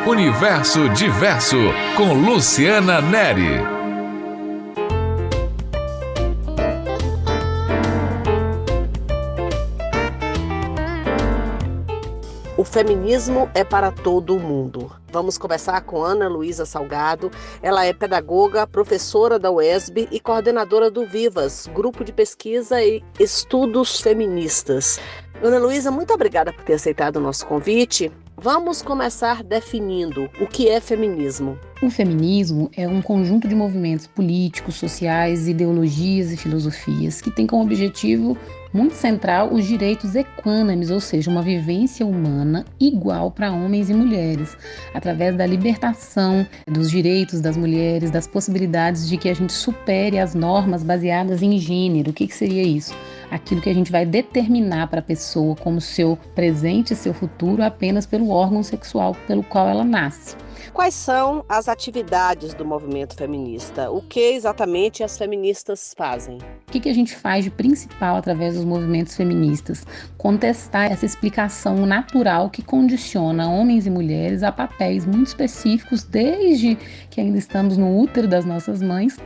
Universo Diverso, com Luciana Neri. O feminismo é para todo mundo. Vamos conversar com Ana Luísa Salgado. Ela é pedagoga, professora da UESB e coordenadora do Vivas, Grupo de Pesquisa e Estudos Feministas. Ana Luísa, muito obrigada por ter aceitado o nosso convite. Vamos começar definindo o que é feminismo. O feminismo é um conjunto de movimentos políticos, sociais, ideologias e filosofias que tem como objetivo muito central os direitos equânimes, ou seja, uma vivência humana igual para homens e mulheres, através da libertação dos direitos das mulheres, das possibilidades de que a gente supere as normas baseadas em gênero. O que seria isso? Aquilo que a gente vai determinar para a pessoa como seu presente e seu futuro apenas pelo órgão sexual pelo qual ela nasce. Quais são as atividades do movimento feminista? O que exatamente as feministas fazem? O que a gente faz de principal através dos movimentos feministas? Contestar essa explicação natural que condiciona homens e mulheres a papéis muito específicos desde que ainda estamos no útero das nossas mães.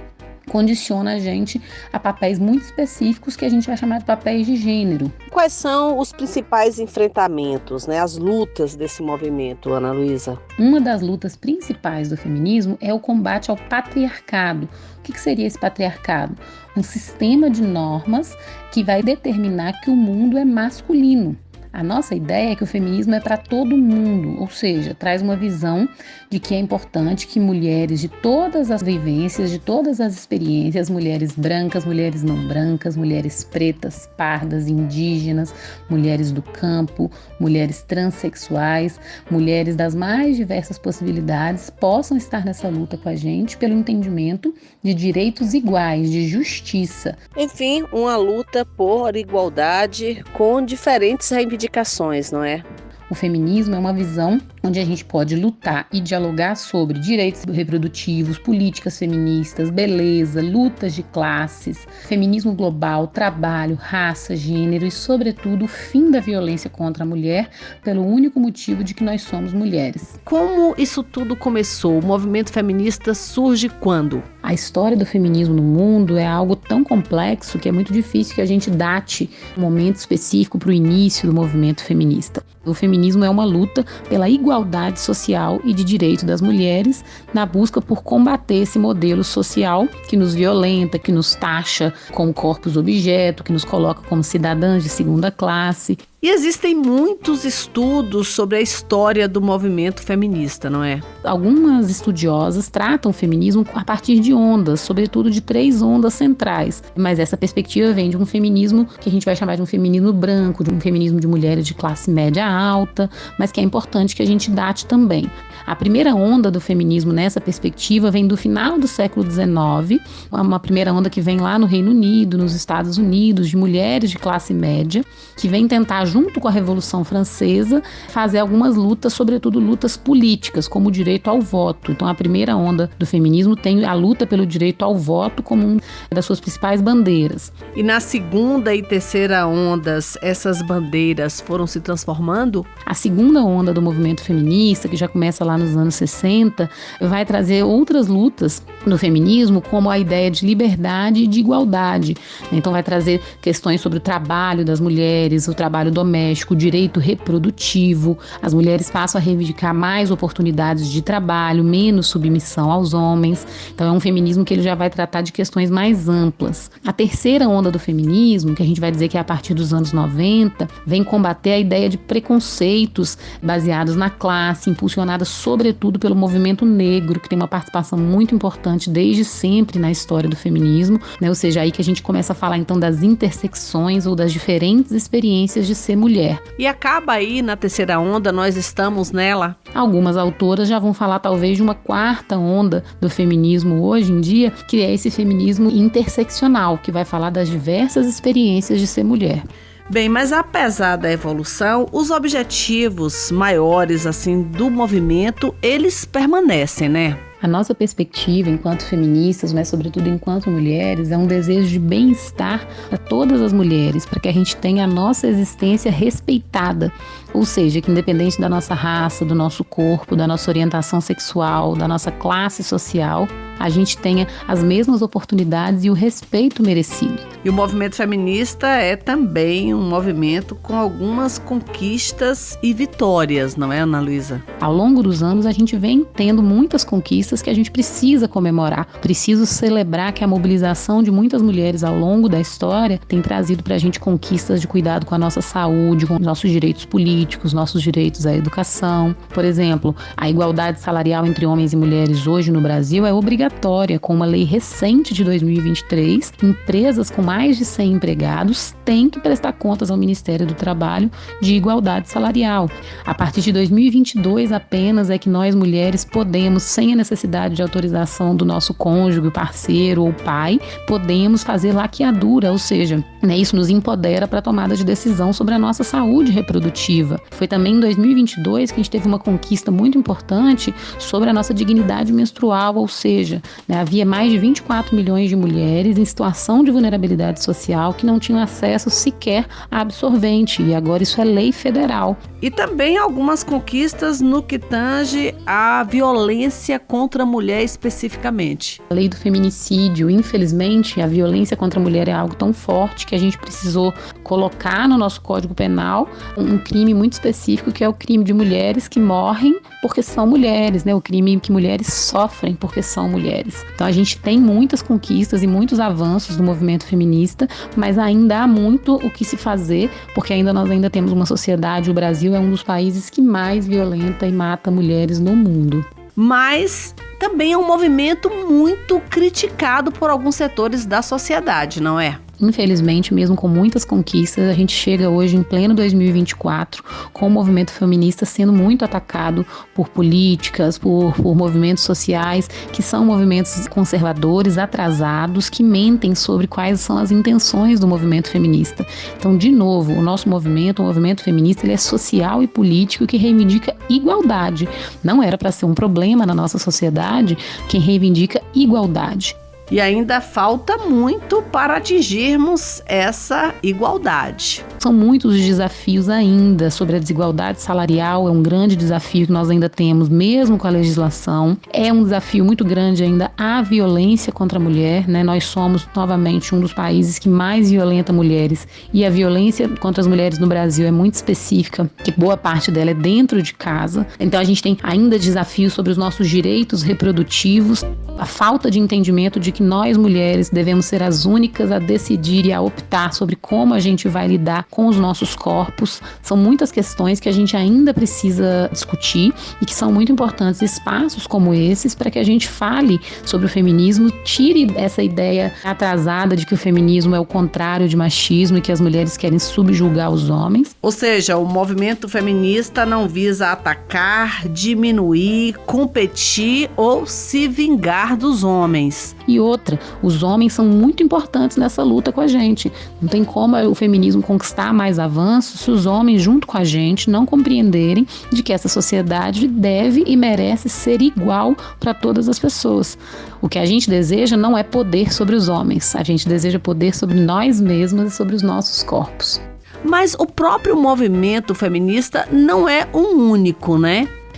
Condiciona a gente a papéis muito específicos que a gente vai chamar de papéis de gênero. Quais são os principais enfrentamentos, as lutas desse movimento, Ana Luísa? Uma das lutas principais do feminismo é o combate ao patriarcado. O que seria esse patriarcado? Um sistema de normas que vai determinar que o mundo é masculino. A nossa ideia é que o feminismo é para todo mundo, ou seja, traz uma visão de que é importante que mulheres de todas as vivências, de todas as experiências, mulheres brancas, mulheres não brancas, mulheres pretas, pardas, indígenas, mulheres do campo, mulheres transexuais, mulheres das mais diversas possibilidades, possam estar nessa luta com a gente pelo entendimento de direitos iguais, de justiça. Enfim, uma luta por igualdade com diferentes reivindicações, não é? O feminismo é uma visão onde a gente pode lutar e dialogar sobre direitos reprodutivos, políticas feministas, beleza, lutas de classes, feminismo global, trabalho, raça, gênero e, sobretudo, o fim da violência contra a mulher pelo único motivo de que nós somos mulheres. Como isso tudo começou? O movimento feminista surge quando? A história do feminismo no mundo é algo tão complexo que é muito difícil que a gente date um momento específico para o início do movimento feminista. O feminismo é uma luta pela igualdade social e de direito das mulheres na busca por combater esse modelo social que nos violenta, que nos taxa como corpos objeto, que nos coloca como cidadãs de segunda classe. E existem muitos estudos sobre a história do movimento feminista, não é? Algumas estudiosas tratam o feminismo a partir de ondas, sobretudo de 3 ondas centrais. Mas essa perspectiva vem de um feminismo que a gente vai chamar de um feminismo branco, de um feminismo de mulheres de classe média alta, mas que é importante que a gente date também. A primeira onda do feminismo nessa perspectiva vem do final do século XIX, uma primeira onda que vem lá no Reino Unido, nos Estados Unidos, de mulheres de classe média, que vem tentar, junto com a Revolução Francesa, fazer algumas lutas, sobretudo lutas políticas, como o direito ao voto. Então, a primeira onda do feminismo tem a luta pelo direito ao voto como uma das suas principais bandeiras. E na segunda e terceira ondas, essas bandeiras foram se transformando? A segunda onda do movimento feminista, que já começa lá nos anos 60, vai trazer outras lutas no feminismo, como a ideia de liberdade e de igualdade. Então, vai trazer questões sobre o trabalho das mulheres, o trabalho doméstico, o direito reprodutivo. As mulheres passam a reivindicar mais oportunidades de trabalho, menos submissão aos homens. Então é um feminismo que ele já vai tratar de questões mais amplas. A terceira onda do feminismo, que a gente vai dizer que é a partir dos anos 90, vem combater a ideia de preconceitos baseados na classe, impulsionadas sobretudo pelo movimento negro, que tem uma participação muito importante desde sempre na história do feminismo, Ou seja, aí que a gente começa a falar então das intersecções ou das diferentes experiências de ser mulher. E acaba aí na terceira onda, nós estamos nela? Algumas autoras já vão falar talvez de uma quarta onda do feminismo hoje em dia, que é esse feminismo interseccional, que vai falar das diversas experiências de ser mulher. Bem, mas apesar da evolução, os objetivos maiores assim do movimento, eles permanecem, né? A nossa perspectiva enquanto feministas, mas sobretudo enquanto mulheres, é um desejo de bem-estar para todas as mulheres, para que a gente tenha a nossa existência respeitada. Ou seja, que independente da nossa raça, do nosso corpo, da nossa orientação sexual, da nossa classe social, a gente tenha as mesmas oportunidades e o respeito merecido. E o movimento feminista é também um movimento com algumas conquistas e vitórias, não é, Ana Luísa? Ao longo dos anos, a gente vem tendo muitas conquistas que a gente precisa comemorar. Preciso celebrar que a mobilização de muitas mulheres ao longo da história tem trazido para a gente conquistas de cuidado com a nossa saúde, com nossos direitos políticos, nossos direitos à educação. Por exemplo, a igualdade salarial entre homens e mulheres hoje no Brasil é obrigatória. Com uma lei recente de 2023, empresas com mais de 100 empregados têm que prestar contas ao Ministério do Trabalho de igualdade salarial. A partir de 2022 apenas é que nós mulheres podemos, sem a necessidade de autorização do nosso cônjuge, parceiro ou pai, podemos fazer laqueadura, ou seja, isso nos empodera para a tomada de decisão sobre a nossa saúde reprodutiva. Foi também em 2022 que a gente teve uma conquista muito importante sobre a nossa dignidade menstrual, ou seja, havia mais de 24 milhões de mulheres em situação de vulnerabilidade social que não tinham acesso sequer a absorvente, e agora isso é lei federal. E também algumas conquistas no que tange à violência contra a mulher especificamente. A lei do feminicídio, infelizmente, a violência contra a mulher é algo tão forte que a gente precisou colocar no nosso Código Penal um crime muito específico, que é o crime de mulheres que morrem porque são mulheres, o crime que mulheres sofrem porque são mulheres. Então a gente tem muitas conquistas e muitos avanços do movimento feminista, mas ainda há muito o que se fazer, porque nós ainda temos uma sociedade, o Brasil é um dos países que mais violenta e mata mulheres no mundo. Mas também é um movimento muito criticado por alguns setores da sociedade, não é? Infelizmente, mesmo com muitas conquistas, a gente chega hoje em pleno 2024 com o movimento feminista sendo muito atacado por políticas, por movimentos sociais que são movimentos conservadores, atrasados, que mentem sobre quais são as intenções do movimento feminista. Então, de novo, o nosso movimento, o movimento feminista, ele é social e político, que reivindica igualdade. Não era para ser um problema na nossa sociedade quem reivindica igualdade. E ainda falta muito para atingirmos essa igualdade. São muitos os desafios ainda sobre a desigualdade salarial, é um grande desafio que nós ainda temos, mesmo com a legislação. É um desafio muito grande ainda a violência contra a mulher, Nós somos, novamente, um dos países que mais violenta mulheres, e a violência contra as mulheres no Brasil é muito específica, que boa parte dela é dentro de casa. Então a gente tem ainda desafios sobre os nossos direitos reprodutivos, a falta de entendimento de que nós mulheres devemos ser as únicas a decidir e a optar sobre como a gente vai lidar com os nossos corpos. São muitas questões que a gente ainda precisa discutir e que são muito importantes espaços como esses para que a gente fale sobre o feminismo, tire essa ideia atrasada de que o feminismo é o contrário de machismo e que as mulheres querem subjugar os homens. Ou seja, o movimento feminista não visa atacar, diminuir, competir ou se vingar dos homens. E outra, os homens são muito importantes nessa luta com a gente. Não tem como o feminismo conquistar mais avanços se os homens, junto com a gente, não compreenderem de que essa sociedade deve e merece ser igual para todas as pessoas. O que a gente deseja não é poder sobre os homens, a gente deseja poder sobre nós mesmas e sobre os nossos corpos. Mas o próprio movimento feminista não é um único,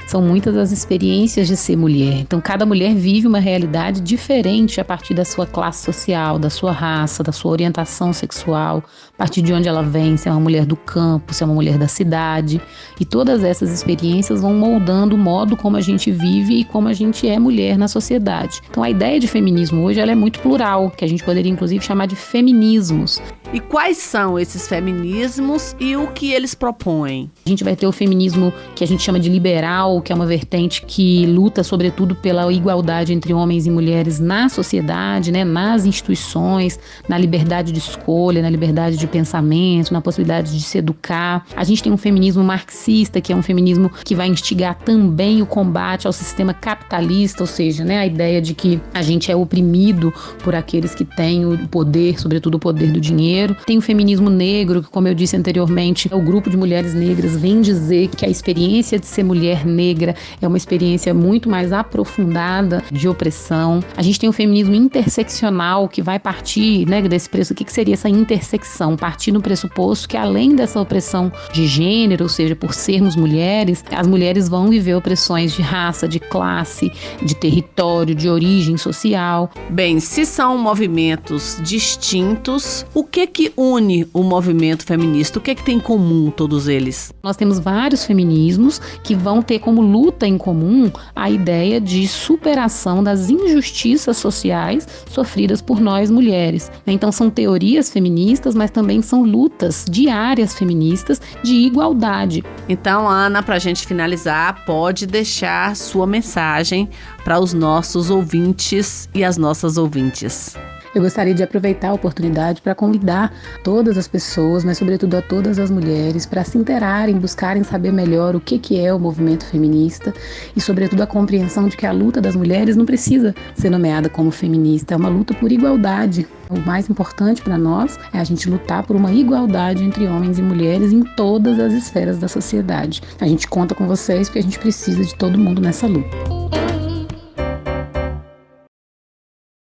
São muitas as experiências de ser mulher. Então, cada mulher vive uma realidade diferente a partir da sua classe social, da sua raça, da sua orientação sexual, a partir de onde ela vem, se é uma mulher do campo, se é uma mulher da cidade. E todas essas experiências vão moldando o modo como a gente vive e como a gente é mulher na sociedade. Então, a ideia de feminismo hoje ela é muito plural, que a gente poderia, inclusive, chamar de feminismos. E quais são esses feminismos e o que eles propõem? A gente vai ter o feminismo que a gente chama de liberal, que é uma vertente que luta, sobretudo, pela igualdade entre homens e mulheres na sociedade, nas instituições, na liberdade de escolha, na liberdade de pensamento, na possibilidade de se educar. A gente tem um feminismo marxista, que é um feminismo que vai instigar também o combate ao sistema capitalista, ou seja, a ideia de que a gente é oprimido por aqueles que têm o poder, sobretudo o poder do dinheiro. gênero. Tem o feminismo negro, que, como eu disse anteriormente, o grupo de mulheres negras vem dizer que a experiência de ser mulher negra é uma experiência muito mais aprofundada de opressão. A gente tem o feminismo interseccional, que vai partir, né, desse preço. O que seria essa intersecção? Partir no pressuposto que, além dessa opressão de gênero, ou seja, por sermos mulheres, as mulheres vão viver opressões de raça, de classe, de território, de origem social. Bem, se são movimentos distintos, o que une o movimento feminista? O que tem em comum todos eles? Nós temos vários feminismos que vão ter como luta em comum a ideia de superação das injustiças sociais sofridas por nós mulheres. Então são teorias feministas, mas também são lutas diárias feministas de igualdade. Então, Ana, para a gente finalizar, pode deixar sua mensagem para os nossos ouvintes e as nossas ouvintes. Eu gostaria de aproveitar a oportunidade para convidar todas as pessoas, mas sobretudo a todas as mulheres, para se interarem, buscarem saber melhor o que é o movimento feminista e, sobretudo, a compreensão de que a luta das mulheres não precisa ser nomeada como feminista, é uma luta por igualdade. O mais importante para nós é a gente lutar por uma igualdade entre homens e mulheres em todas as esferas da sociedade. A gente conta com vocês porque a gente precisa de todo mundo nessa luta.